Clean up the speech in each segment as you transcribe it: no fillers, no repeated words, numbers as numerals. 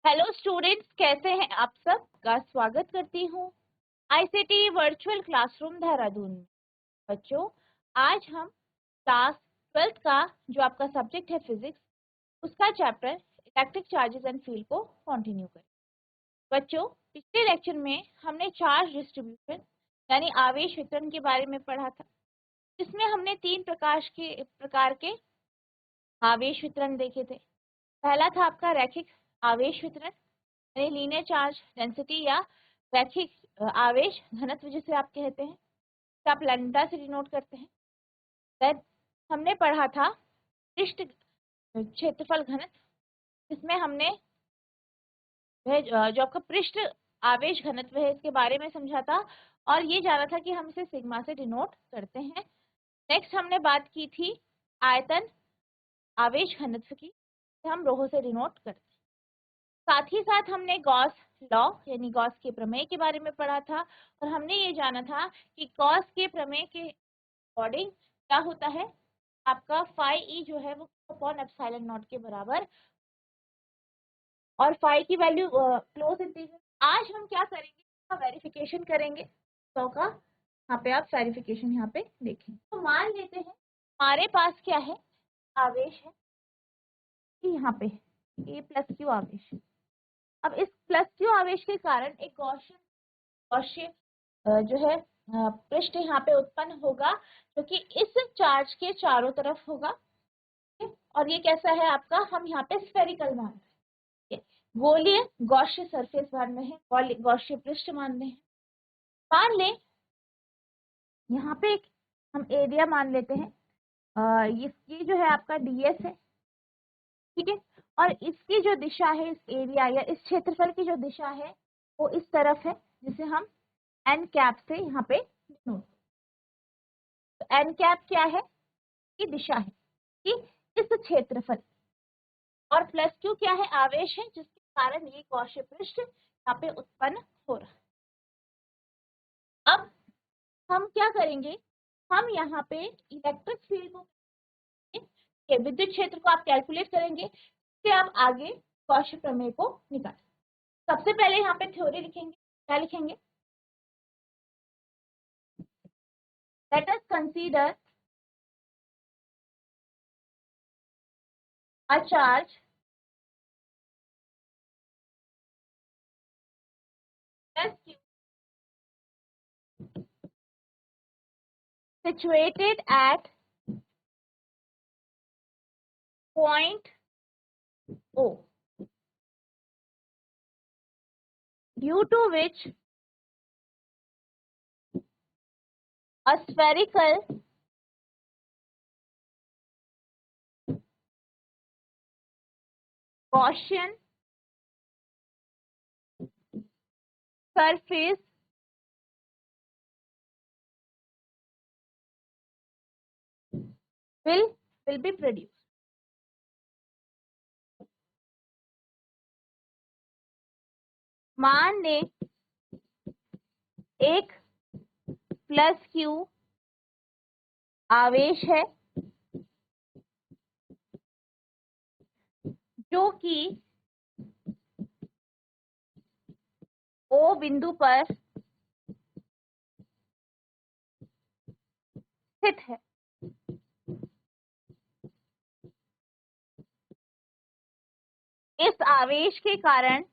Hello students, कैसे हैं आप सब? का स्वागत करती हूँ आईसीटी वर्चुअल क्लासरूम देहरादून में। बच्चों, आज हम क्लास 12th का जो आपका सब्जेक्ट है फिजिक्स, उसका chapter electric charges and field को कंटिन्यू करें। बच्चों, पिछले लेक्चर में हमने चार्ज डिस्ट्रीब्यूशन यानी आवेश वितरण के बारे में पढ़ा था, जिसमें हमने 3 प्रकार के आवेश वितरण देखे थे। पहला था आपका रैखिक आवेश वितरण, लीनियर चार्ज डेंसिटी या रैखिक आवेश घनत्व जिसे आप कहते हैं, तो आप लैम्डा से डिनोट करते हैं। देन हमने पढ़ा था पृष्ठ क्षेत्रफल घनत्व, जिसमें हमने जो आपका पृष्ठ आवेश घनत्व है इसके बारे में समझा था और ये जाना था कि हम इसे सिग्मा से डिनोट करते हैं। नेक्स्ट हमने बात की थी आयतन आवेश घनत्व की, हम रोहो से डिनोट करते हैं। साथ ही साथ हमने गॉस लॉ यानी गॉस के प्रमेय के बारे में पढ़ा था और हमने ये जाना था कि गॉस के प्रमेय के अकॉर्डिंग क्या होता है, आपका फाई ई जो है वो अपॉन एप्सिलॉन नॉट के बराबर, और फाई की वैल्यू क्लोज इंटीजर। आज हम क्या करेंगे, वेरिफिकेशन करेंगे तो का यहाँ पे आप वेरिफिकेशन यहाँ पे देखें। तो मान लेते हैं हमारे पास क्या है, आवेश है कि यहाँ पे ए प्लस क्यू आवेश। अब इस प्लस क्यू आवेश के कारण एक गॉसियन जो है पृष्ठ यहाँ पे उत्पन्न होगा, जो कि इस चार्ज के चारों तरफ होगा। और ये कैसा है आपका, हम यहाँ पे स्फेरिकल मान रहे हैं, गोलीय गॉसिय सरफेस मान रहे हैं, गॉसिय पृष्ठ मान रहे हैं। मान लें यहाँ पे हम एरिया मान लेते हैं, ये जो है आपका डीएस है, ठीक है। और इसकी जो दिशा है, इस एरिया या इस क्षेत्रफल की जो दिशा है वो इस तरफ है, जिसे हम एन कैप से यहाँ पे डिनोट। तो एन कैप क्या है, की दिशा है कि इस क्षेत्रफल, और प्लस क्यू क्या है, आवेश है, जिसके कारण ये गॉसिय पृष्ठ यहाँ पे उत्पन्न हो रहा है। अब हम क्या करेंगे, हम यहाँ पे इलेक्ट्रिक फील्ड को, विद्युत क्षेत्र को आप कैलकुलेट करेंगे, फिर आप आगे गॉसिय प्रमेय को निकालें। सबसे पहले यहाँ पे थ्योरी लिखेंगे। क्या लिखेंगे, let us consider a charge plus q situated at point O, due to which a spherical Gaussian surface will be produced. मान लें एक प्लस क्यू आवेश है जो कि ओ बिंदु पर स्थित है। इस आवेश के कारण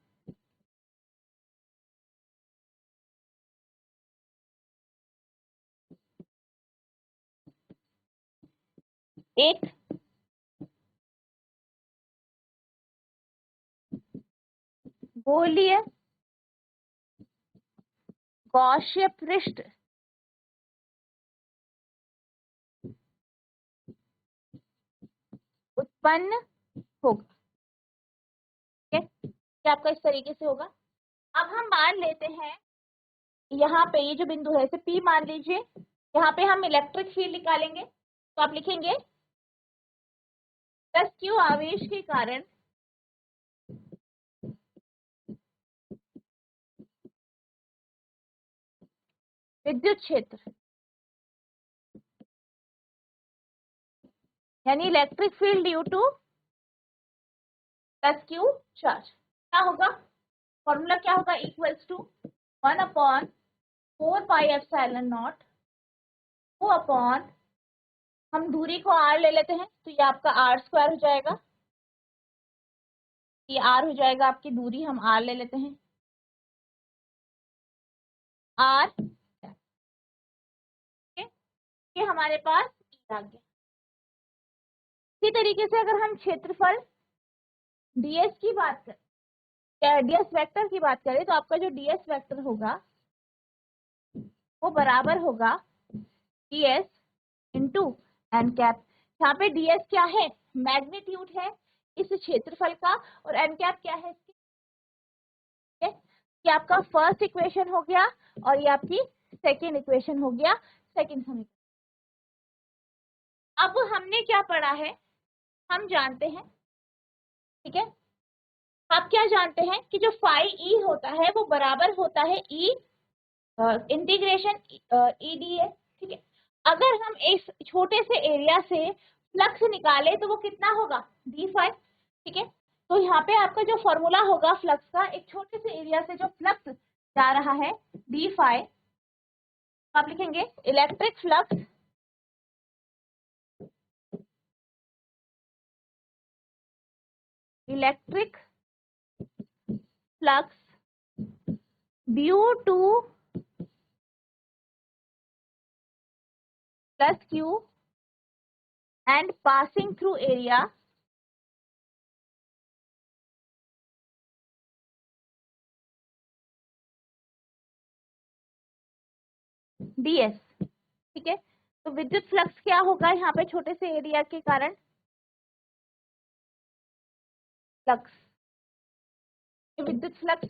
एक गोलीय गॉसिय पृष्ठ उत्पन्न होगा। ठीक है, क्या आपका इस तरीके से होगा। अब हम मान लेते हैं यहाँ पे ये जो बिंदु है इसे P मान लीजिए, यहाँ पे हम इलेक्ट्रिक फील्ड निकालेंगे। तो आप लिखेंगे प्लस क्यू आवेश के कारण विद्युत क्षेत्र यानी electric field due to plus q charge. क्या होगा, फॉर्मूला क्या होगा, equals to 1/4 pi epsilon naught two upon, हम दूरी को r ले लेते हैं तो ये आपका r² हो जाएगा, ये r हो जाएगा आपकी दूरी, हम r ले लेते हैं, r, ये हमारे पास आ गया। इसी तरीके से अगर हम क्षेत्रफल ds की बात करें, ds वेक्टर की बात करें, तो आपका जो ds वेक्टर होगा वो बराबर होगा ds इंटू एन कैप। यहाँ पे ds क्या है, मैग्नीट्यूड है इस क्षेत्रफल का, और एन कैप क्या है इसकी, ये आपका फर्स्ट इक्वेशन हो गया और ये आपकी सेकेंड इक्वेशन हो गया, सेकेंड समीकरण। अब हमने क्या पढ़ा है, हम जानते हैं, ठीक है, आप क्या जानते हैं कि जो फाई ई होता है वो बराबर होता है ई इंटीग्रेशन ई डी ए, ठीक है। अगर हम इस छोटे से एरिया से फ्लक्स निकाले तो वो कितना होगा, डी फाई, ठीक है। तो यहाँ पे आपका जो फॉर्मूला होगा फ्लक्स का, एक छोटे से एरिया से जो फ्लक्स जा रहा है डी फाई, आप लिखेंगे electric flux due to plus Q and passing through area ds, ठीक है। तो विद्युत फ्लक्स क्या होगा यहाँ पे छोटे से एरिया के कारण, फ्लक्स, विद्युत फ्लक्स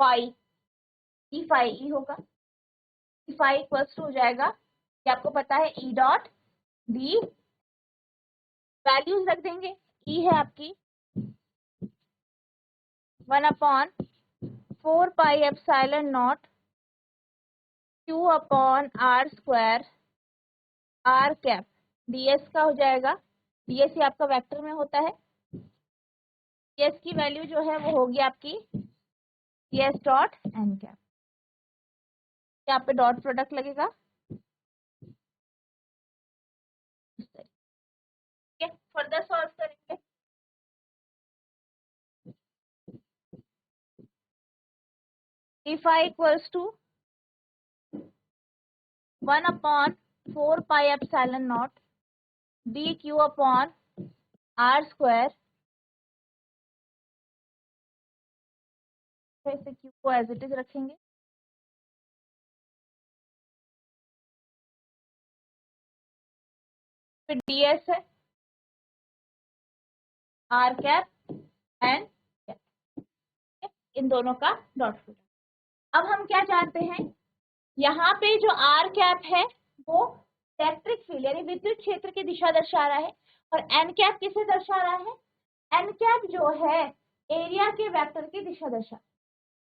फाई, ई फाई ई होगा, ई फाई इक्वल्स टू हो जाएगा, ये आपको पता है ई डॉट डी, वैल्यूज रख देंगे, ई है आपकी 1/4 pi epsilon naught q upon r square r cap, ds का हो जाएगा, ds ही आपका वेक्टर में होता है, ds की वैल्यू जो है वो होगी आपकी ds डॉट एन कैप, यहाँ पे डॉट प्रोडक्ट लगेगा, ठीक है। फर्दर सॉल्व करेंगे, if I equals to 1/4 pi epsilon not D Q upon r square, इसे क्यू को एज इट इज रखेंगे, फिर ds है r कैप एंड इन दोनों का डॉट प्रोडक्ट। अब हम क्या जानते हैं, यहाँ पे जो r कैप है वो इलेक्ट्रिक फील्ड यानी विद्युत क्षेत्र की दिशा दर्शा रहा है, और n कैप किसे दर्शा रहा है, n कैप जो है एरिया के वेक्टर की दिशा दर्शा,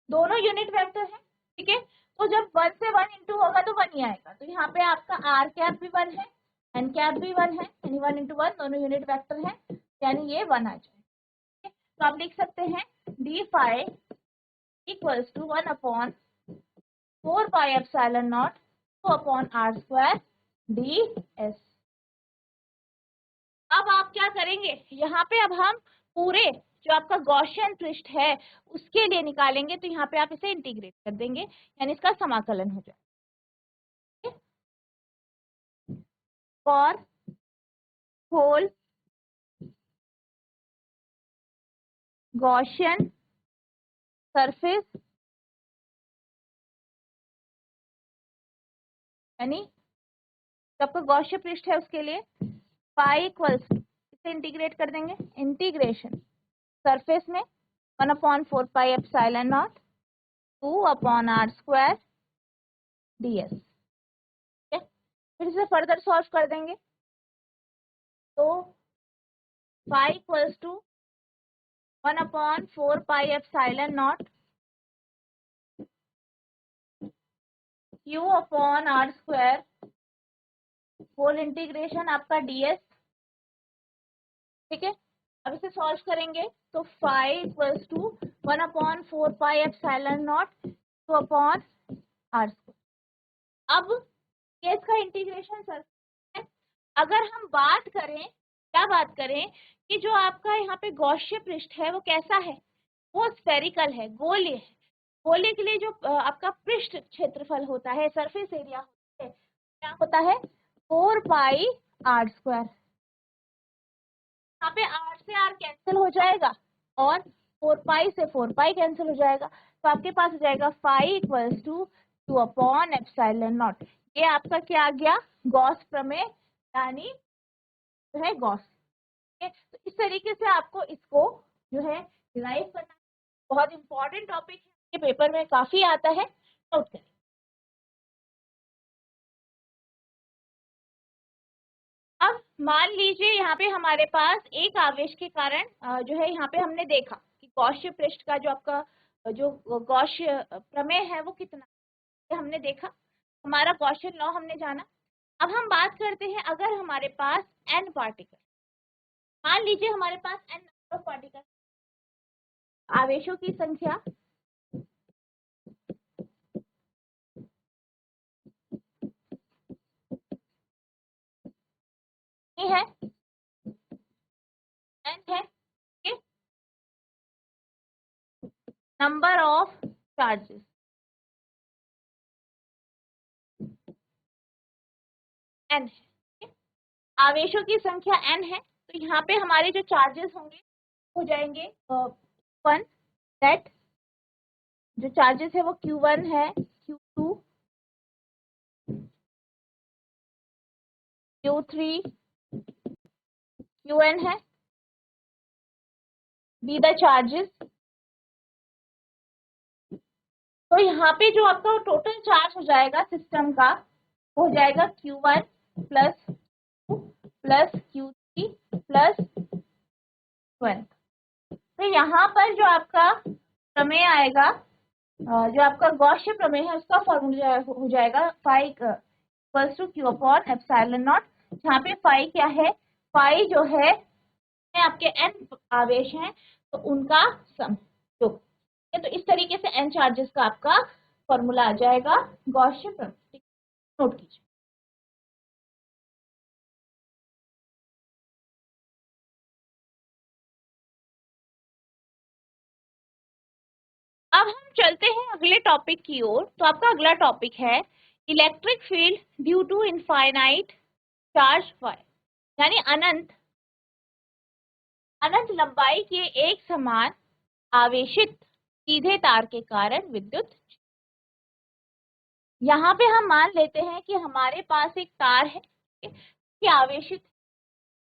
दोनों यूनिट वेक्टर है, ठीक है। तो जब 1 से 1 इंटू होगा तो 1 ही आएगा, तो यहाँ पे आपका r कैप भी 1 है, n कैप भी 1 है, यानी 1 इंटू 1 दोनों यूनिट वेक्टर है, यानी ये 1 आ जाएगा। तो आप लिख सकते हैं d phi equals to 1/4 pi epsilon naught 2 upon r square d s. अब आप क्या करेंगे, यहाँ पे अब हम पूरे जो आपका गॉसियन पृष्ठ है उसके लिए निकालेंगे, तो यहाँ पे आप इसे इंटीग्रेट कर देंगे, यानी इसका समाकलन हो जाएगा, फॉर होल गॉसियन सरफेस, यानी जो आपका गॉसियन पृष्ठ है उसके लिए पाई इक्वल्स, इसे इंटीग्रेट कर देंगे, इंटीग्रेशन सरफेस में 1/4 pi epsilon naught 2 upon r square ds, ठीक है। फिर इसे फर्दर सॉल्व कर देंगे, तो phi equals to 1/4 pi epsilon naught q upon r square whole integration आपका ds, ठीक है। अब इसे सॉल्व करेंगे तो phi equals to 1/4 pi epsilon naught 2/r²। अब केस का इंटीग्रेशन सर है। अगर हम बात करें, क्या बात करें कि जो आपका यहाँ पे गॉसियन पृष्ठ है वो कैसा है, वो स्फेरिकल है, गोलीय है। गोले के लिए जो आपका पृष्ठ क्षेत्रफल होता है, सरफेस एरिया होता है, क्या होता है 4 पाई r²। यहाँ पे r से r कैंसिल हो जाएगा और 4 पाई से 4 पाई कैंसिल हो जाएगा, तो आपके पास हो जाएगा फाई इक्वल्स टू 2/एप्सिलॉन नॉट। ये आपका क्या आ गया, गॉस प्रमेय, यानी जो है गॉस। तो इस तरीके से आपको इसको जो है डिराइव करना, बहुत इंपॉर्टेंट टॉपिक है, ये पेपर में काफी आता है, नोट करें। अब मान लीजिए यहाँ पे हमारे पास एक आवेश के कारण जो है यहाँ पे हमने देखा कि गॉसियन पृष्ठ का जो आपका जो गॉसियन प्रमेय है वो कितना है, हमने देखा, हमारा गॉसियन लॉ हमने जाना। अब हम बात करते हैं, अगर हमारे पास n पार्टिकल, मान लीजिए हमारे पास n नंबर ऑफ पार्टिकल, आवेशों की संख्या ये है, n है, नंबर ऑफ चार्जेस n है, आवेशों की संख्या n है, तो यहाँ पे हमारे जो चार्जेस होंगे हो जाएंगे 1, दैट जो चार्जेस है वो Q1 है, Q2, Q3, Qn है, बी द चार्जेस। तो यहाँ पे जो आपका टोटल चार्ज हो जाएगा सिस्टम का, हो जाएगा Q1 plus Q plus Q3 plus Q1। तो यहाँ पर जो आपका प्रमेय आएगा, जो आपका गॉसियन प्रमेय है, उसका फॉर्मूला हो जाएगा फाई इक्वल्स टू Q/एप्सिलॉन नॉट, जहाँ पे फाई क्या है, फाई जो है आपके n आवेश हैं तो उनका सम जो, तो इस तरीके से n चार्जेस का आपका फॉर्मूला आ जाएगा गॉसियन प्रमेय, नोट कीजिए। अब हम चलते हैं अगले टॉपिक की ओर। तो आपका अगला टॉपिक है electric field due to infinite charge wire, यानी अनंत अनंत लंबाई के एक समान आवेशित सीधे तार के कारण विद्युत। यहाँ पे हम मान लेते हैं कि हमारे पास एक तार है कि आवेशित,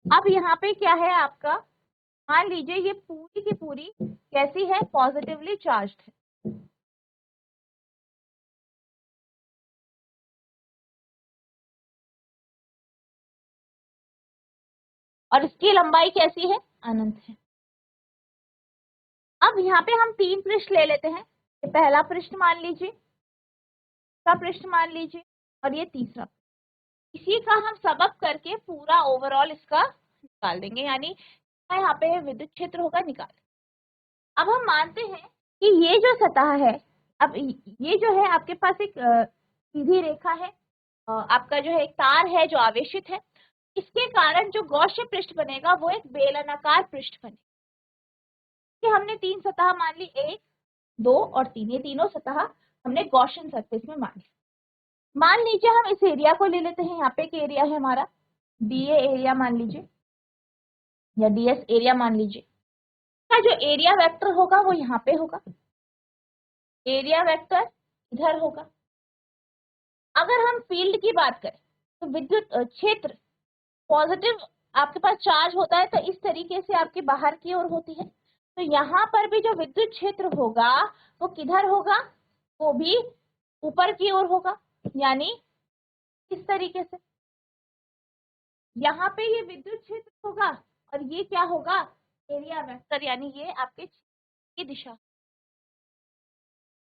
अब यहाँ पे क्या है आपका, मान लीजिए ये पूरी की पूरी कैसी है, पॉजिटिवली चार्ज्ड है, और इसकी लंबाई कैसी है, अनंत है। अब यहाँ पे हम 3 पृष्ठ ले लेते हैं, ये पहला पृष्ठ मान लीजिए, दूसरा पृष्ठ मान लीजिए, और ये तीसरा। इसी का हम सबअप करके पूरा ओवरऑल इसका निकाल देंगे, यानी यहाँ पे विद्युत क्षेत्र होगा निकाल। अब हम मानते हैं कि ये जो सतह है, अब ये जो है आपके पास एक सीधी रेखा है, आपका जो है एक तार है जो आवेशित है, इसके कारण जो गॉसियन पृष्ठ बनेगा वो एक बेलनाकार पृष्ठ बनेगा। हमने 3 सतह मान ली, 1, 2 और 3, ये तीनों सतह हमने गॉसियन सरफेस में मान ली। मान लीजिए हम इस एरिया को ले लेते हैं, यहाँ पे एक एरिया है हमारा डीए एरिया मान लीजिए, या डीएस एरिया मान लीजिए, का जो एरिया वेक्टर होगा वो यहाँ पे होगा, एरिया वेक्टर इधर होगा। अगर हम फील्ड की बात करें तो विद्युत क्षेत्र पॉजिटिव आपके पास चार्ज होता है, तो इस तरीके से आपकी बाहर की ओर होती है, तो यहाँ पर भी जो विद्युत क्षेत्र होगा वो किधर होगा, वो भी ऊपर की ओर होगा, यानी इस तरीके से यहाँ पे ये विद्युत क्षेत्र होगा और ये क्या होगा, एरिया वेक्टर, यानी ये आपके की दिशा।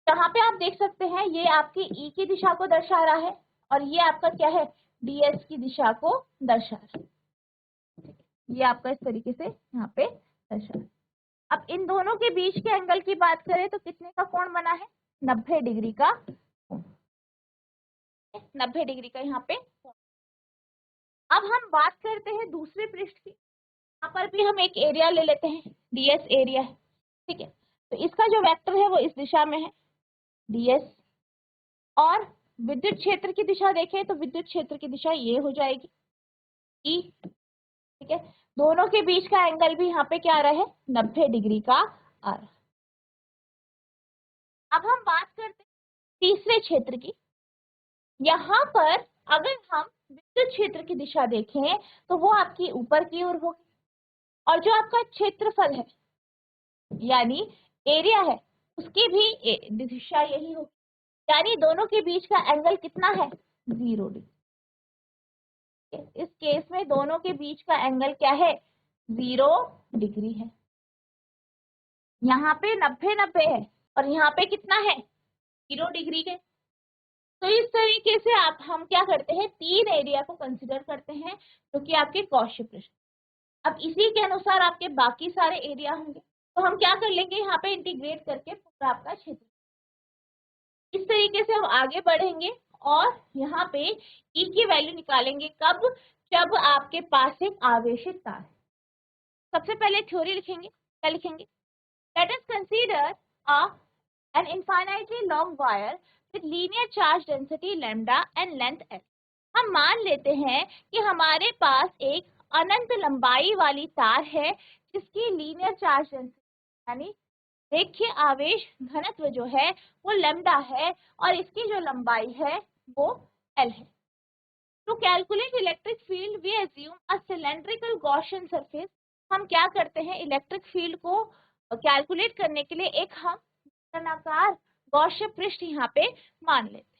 यहाँ पे आप देख सकते हैं ये आपकी ई की दिशा को दर्शा रहा है और ये आपका क्या है, डीएस की दिशा को दर्शा रहा है। ये आपका इस तरीके से यहाँ पे दर्शा। अब इन दोनों के बीच के एंगल की बात करें तो कितने का कोण बना है, 90 डिग्री का कोण, 90 डिग्री का यहाँ पे कोण। अब हम बात करते हैं दूसरे पृष्ठ की। यहाँ पर भी हम एक एरिया ले लेते हैं, ds एरिया है, ठीक है। तो इसका जो वेक्टर है वो इस दिशा में है, ds, और विद्युत क्षेत्र की दिशा देखें तो विद्युत क्षेत्र की दिशा ये हो जाएगी, E, ठीक है। दोनों के बीच का एंगल भी यहाँ पे क्या आ रहा है, 90 डिग्री का आ रहा है। अब हम बात करते हैं तीसरे क्षेत्र की। यहाँ पर अगर हम विद्युत क्षेत्र की दिशा देखें तो वो आपकी ऊपर की ओर होगी, और जो आपका क्षेत्रफल है यानी एरिया है उसकी भी दिशा यही होगी, यानी दोनों के बीच का एंगल कितना है, 0 डिग्री। इस केस में दोनों के बीच का एंगल क्या है, 0 डिग्री है। यहाँ पे 90 है और यहाँ पे कितना है, 0 डिग्री के। तो इस तरीके से हम क्या करते हैं, तीन एरिया को कंसिडर करते हैं जो कि आपके कॉशी पृष्ठ। अब इसी के अनुसार आपके बाकी सारे एरिया होंगे, तो हम क्या कर लेंगे, यहाँ पे इंटीग्रेट करके पूरा आपका क्षेत्र। इस तरीके से हम आगे बढ़ेंगे और यहाँ पे E की वैल्यू निकालेंगे कब, जब आपके पास एक आवेशित तार है। सबसे पहले थ्योरी लिखेंगे, क्या लिखेंगे, let us consider an infinitely long wire with linear charge density lambda and length l। हम मान लेते हैं कि हमारे पास एक अनंत लंबाई वाली तार है जिसकी लीनियर चार्ज डेंसिटी यानी रेखीय आवेश घनत्व जो है वो लैम्डा है और इसकी जो लंबाई है वो l है। To calculate electric field we assume a cylindrical Gaussian surface. हम क्या करते हैं, इलेक्ट्रिक फील्ड को कैलकुलेट करने के लिए एक हम बेलनाकार गॉसियन पृष्ठ यहाँ पे मान लेते हैं।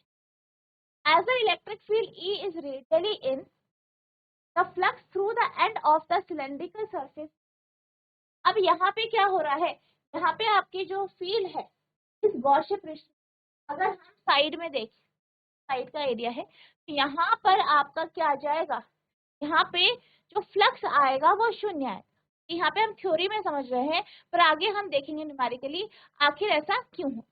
As the electric field E is radially in, the flux through the end of the cylindrical surface। अब यहाँ पे क्या हो रहा है, यहाँ पे आपकी जो फील्ड है इस गॉसियन पृष्ठ, अगर हम साइड में देखें, साइड का एरिया है, तो यहाँ पर आपका क्या आ जाएगा, यहाँ पे जो फ्लक्स आएगा वो शून्य आएगा। यहाँ पे हम थ्योरी में समझ रहे हैं पर आगे हम देखेंगे न्यूमेरिकली आखिर ऐसा क्यों है।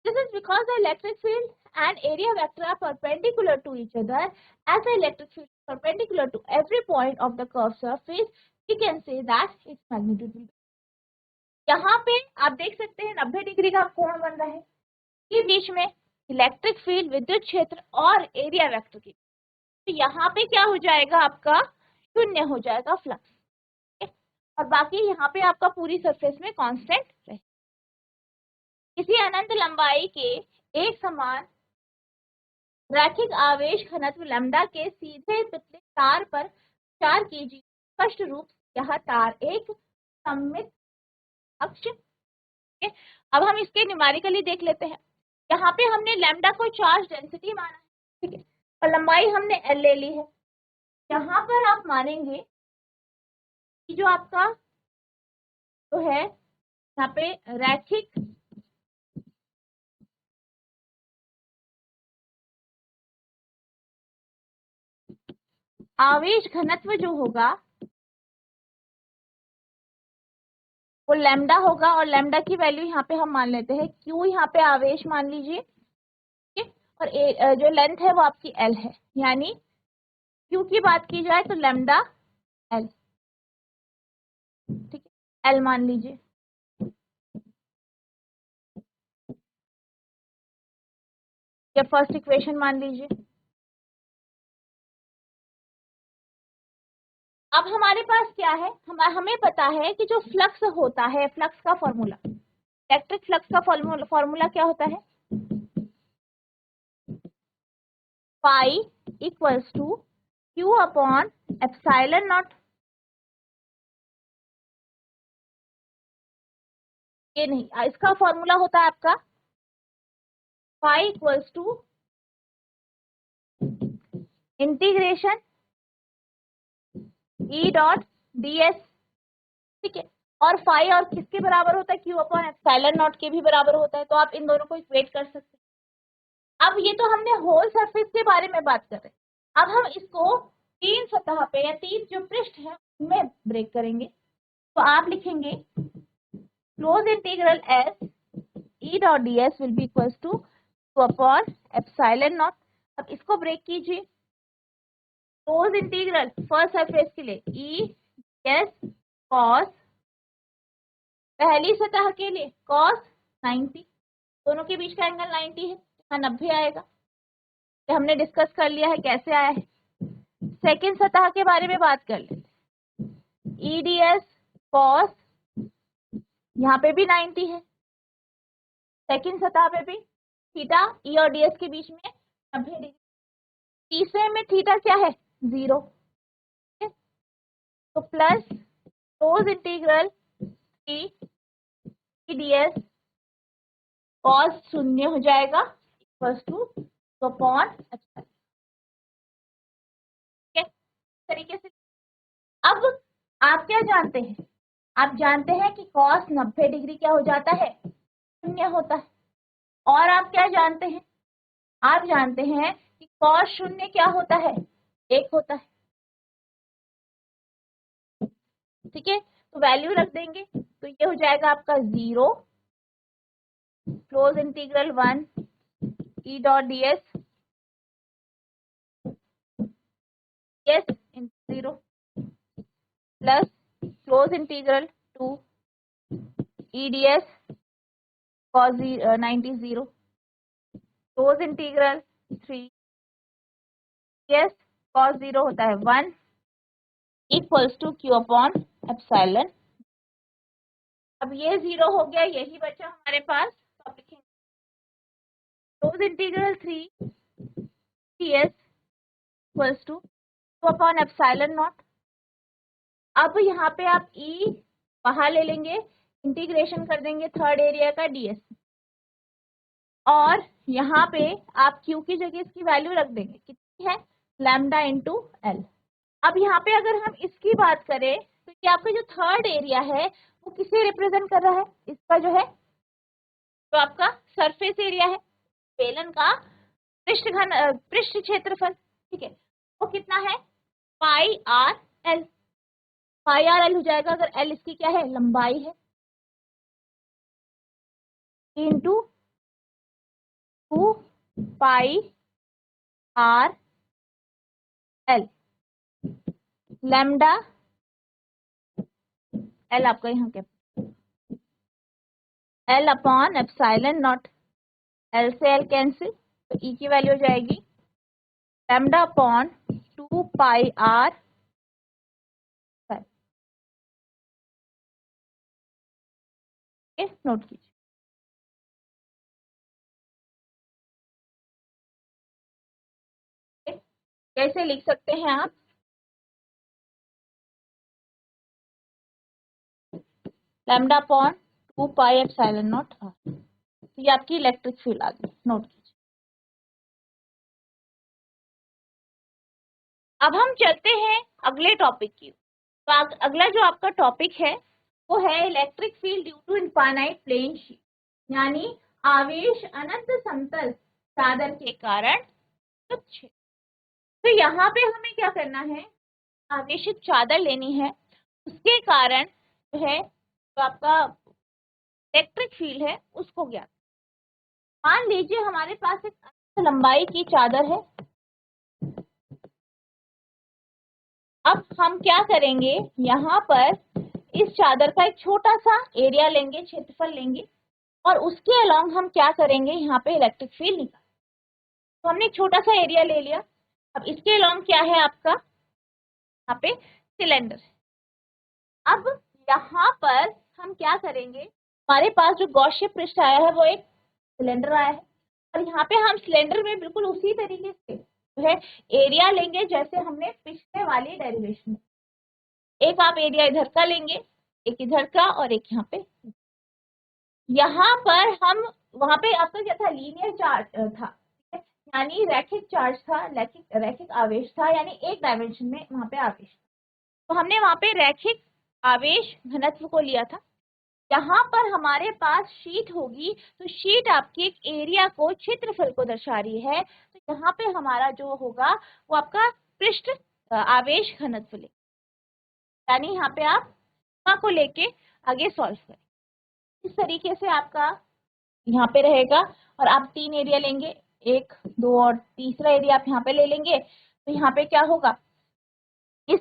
This is because the electric field and area vector are perpendicular to each other. As the electric field is perpendicular to every point of the curved surface, we can say that its magnitude will be। यहाँ पे आप देख सकते हैं 90 degree का कोण बन रहा है, के बीच में इलेक्ट्रिक फील्ड, विद्युत क्षेत्र और एरिया वेक्टर की। तो यहाँ पे क्या हो जाएगा, आपका शून्य हो जाएगा फ्लक्स, और बाकी यहाँ पे आपका पूरी सरफेस में कांस्टेंट रहे। किसी अनंत लंबाई के एक समान रैखिक आवेश घनत्व लैम्डा के सीधे प्रत्येक तार पर विचार कीजिए। स्पष्ट रूप से यह तार एक सममित अक्ष है। अब हम इसके न्यूमेरिकली देख लेते हैं। यहाँ पे हमने लैम्डा को चार्ज डेंसिटी माना है, ठीक है, और लंबाई हमने एल ले ली है। यहाँ पर आप मानेंगे कि जो आपका जो है यहाँ पे रैखिक आवेश घनत्व जो होगा वो लैम्डा होगा, और लैम्डा की वैल्यू यहाँ पे हम मान लेते हैं क्यू, यहाँ पे आवेश मान लीजिए, ठीक है, और जो लेंथ है वो आपकी एल है, यानी क्यू की बात की जाए तो लैम्डा एल, ठीक है, एल मान लीजिए। या फर्स्ट इक्वेशन मान लीजिए। अब हमारे पास क्या है, हमें पता है कि जो फ्लक्स होता है, फ्लक्स का फॉर्मूला, इलेक्ट्रिक फ्लक्स का फॉर्मूला क्या होता है, phi equals to q upon epsilon naught. ये नहीं, इसका फॉर्मूला होता है आपका phi equals to integration E dot d s, ठीक है, और फाई और किसके बराबर होता है, क्यू अपॉन एप्सिलॉन नॉट के भी बराबर होता है। तो आप इन दोनों को इक्वेट कर सकते हैं। अब ये तो हमने होल सरफेस के बारे में बात कर रहे हैं, अब हम इसको तीन सतह पे या तीन जो पृष्ठ है उनमें ब्रेक करेंगे। तो आप लिखेंगे close integral S E dot d S will be equals two upon epsilon not. अब इसको ब्रेक कीजिए। क्लोज इंटीग्रल फर्स्ट सरफेस के लिए ई एस कॉस, पहली सतह के लिए कॉस 90, दोनों के बीच का एंगल 90 है, यहाँ 90 आएगा। तो हमने डिस्कस कर लिया है कैसे आया है। सेकेंड सतह के बारे में बात कर लेते हैं। ई डी एस कॉस, यहाँ पे भी 90 है, सेकेंड सतह पे भी थीटा ई और डी एस के बीच में 90 डिग्री। तीसरे में थीटा क्या है 0, तो प्लस क्लोज इंटीग्रल ई डी एस कॉस शून्य हो जाएगा इक्वल्स टू अपॉन एप्सिलॉन। तरीके से अब आप क्या जानते हैं, आप जानते हैं कि कॉस 90 डिग्री क्या हो जाता है, शून्य होता है। और आप क्या जानते हैं, आप जानते हैं कि कॉस शून्य क्या होता है, 1 होता है। ठीक है, तो वैल्यू रख देंगे तो ये हो जाएगा आपका 0 close integral 1 E dot d s into 0 plus close integral 2 E d s cos 90 0 close integral 3 s cos 0 होता है 1 equals to q upon epsilon. अब ये 0 हो गया, यही बचा हमारे पास। तो आप लिखेंगे close integral 3 S equals two upon epsilon not. अब यहाँ पे आप ई बाहर ले लेंगे, इंटीग्रेशन कर देंगे थर्ड एरिया का डीएस, और यहाँ पे आप क्यू की जगह इसकी वैल्यू रख देंगे, कितनी है लैम्डा इंटू एल। अब यहाँ पे अगर हम इसकी बात करें तो ये आपका जो थर्ड एरिया है वो किसे रिप्रेजेंट कर रहा है, इसका जो है तो आपका सरफेस एरिया है, बेलन का पृष्ठ क्षेत्रफल। ठीक है, वो कितना है pi r l, pi r l हो जाएगा अगर एल इसकी क्या है लंबाई है, into 2 pi r l, lambda l आपका यहाँ क्या l upon epsilon naught, l से एल कैंसिल, तो ई की वैल्यू हो जाएगी lambda upon 2 pi r. Note कीजिए। कैसे लिख सकते हैं आप, lambda upon 2 pi epsilon naught r, तो ये आपकी इलेक्ट्रिक फील्ड आ गई। नोट कीजिए। अब हम चलते हैं अगले टॉपिक की। तो अगला जो आपका टॉपिक है वो है electric field due to infinite plane sheet, यानी आवेश अनंत समतल चादर के कारण तुच्छ। तो यहाँ पे हमें क्या करना है, आवेशित चादर लेनी है, उसके कारण जो है तो आपका इलेक्ट्रिक फील्ड है उसको ज्ञात। मान लीजिए हमारे पास एक अनंत लंबाई की चादर है। अब हम क्या करेंगे, यहाँ पर इस चादर का एक छोटा सा एरिया लेंगे, क्षेत्रफल लेंगे, और उसके अलोंग हम क्या करेंगे, यहाँ पे इलेक्ट्रिक फील्ड निकाल। तो हमने एक छोटा सा एरिया ले लिया। अब इसके अलोंग क्या है आपका, यहाँ पे सिलेंडर है। अब यहाँ पर हम क्या करेंगे, हमारे पास जो गॉसियन पृष्ठ आया है वो एक सिलेंडर आया है, और यहाँ पे हम सिलेंडर में बिल्कुल उसी तरीके से जो है एरिया लेंगे जैसे हमने पिछले वाली डेरिवेशन में। एक आप एरिया इधर का लेंगे, एक इधर का, और एक यहाँ पे। यहाँ पर हम, वहां पे आपका क्या था लीनियर चार्ज था, यानी रैखिक चार्ज था, रैखिक आवेश था, यानी एक डायमेंशन में वहां पे आवेश। तो हमने वहां पे रैखिक आवेश घनत्व को लिया था। यहाँ पर हमारे पास शीट होगी, तो शीट आपकी एक एरिया को, क्षेत्रफल को दर्शा रही है। तो यहाँ पे हमारा जो होगा वो आपका पृष्ठ आवेश घनत्व ले, यानी यहाँ पे आप सिग्मा को लेके आगे सॉल्व करें। इस तरीके से आपका यहाँ पे रहेगा और आप 3 एरिया लेंगे, 1, 2 और तीसरा एरिया आप यहाँ पे ले लेंगे। तो यहाँ पे क्या होगा, इस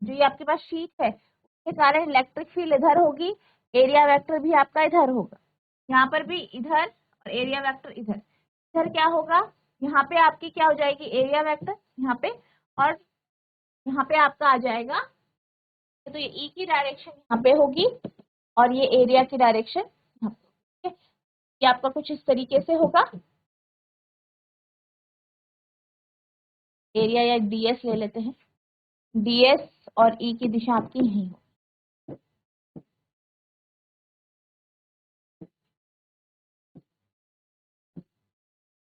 जो ये आपके पास शीट है उसके कारण इलेक्ट्रिक फील्ड इधर होगी, एरिया वेक्टर भी आपका इधर होगा, यहाँ पर भी इधर और एरिया वेक्टर इधर। इधर क्या होगा, यहाँ पे आपकी क्या हो जाएगी एरिया वेक्टर यहाँ पे, और यहाँ पे आपका आ जाएगा, तो ये ई की डायरेक्शन यहाँ पे होगी और ये एरिया की डायरेक्शन यहाँ पे। ये आपका कुछ इस तरीके से होगा, एरिया या डीएस ले लेते हैं, डीएस और ई की दिशा आपकी यही हो।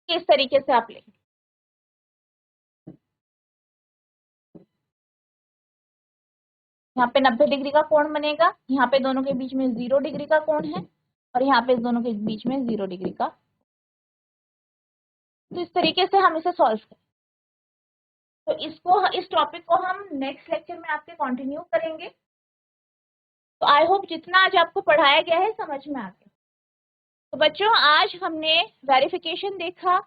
इस तरीके से आप लेंगे। यहाँ पे 90 डिग्री का कोण बनेगा, यहाँ पे दोनों के बीच में 0 डिग्री का कोण है और यहाँ पे दोनों के बीच में 0 डिग्री का। तो इस तरीके से हम इसे सॉल्व करें। तो इस टॉपिक को हम नेक्स्ट लेक्चर में आपके कंटिन्यू करेंगे। तो आई होप जितना आज आपको पढ़ाया गया है समझ में आ गया। तो बच्चों आज हमने वेरिफिकेशन देखा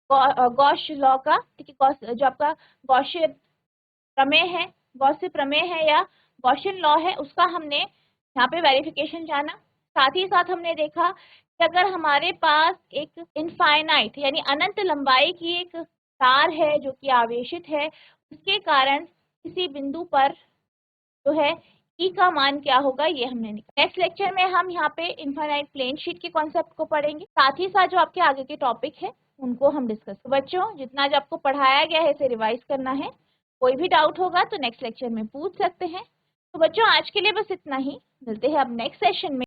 गॉस लॉ का, ठीक है, जो आपका गॉसियन प्रमेय है, गॉसियन प्रमेय है या गॉसियन लॉ है, उसका हमने यहाँ पे वेरिफिकेशन जाना। साथ ही साथ हमने देखा कि अगर हमारे पास एक इनफाइनाइट यानी अनंत लंबाई की एक तार है जो कि आवेशित है, उसके कारण किसी बिंदु पर जो है ई का मान क्या होगा ये हमने निकाला। नेक्स्ट लेक्चर में हम यहाँ पे इनफाइनाइट प्लेन शीट के कॉन्सेप्ट को पढ़ेंगे, साथ ही साथ जो आपके आगे के टॉपिक है उनको हम डिस्कस। तो बच्चों जितना आज आपको पढ़ाया गया है इसे रिवाइज करना है, कोई भी डाउट होगा तो नेक्स्ट लेक्चर में पूछ सकते हैं। तो बच्चों आज के लिए बस इतना ही, मिलते हैं अब नेक्स्ट सेशन में।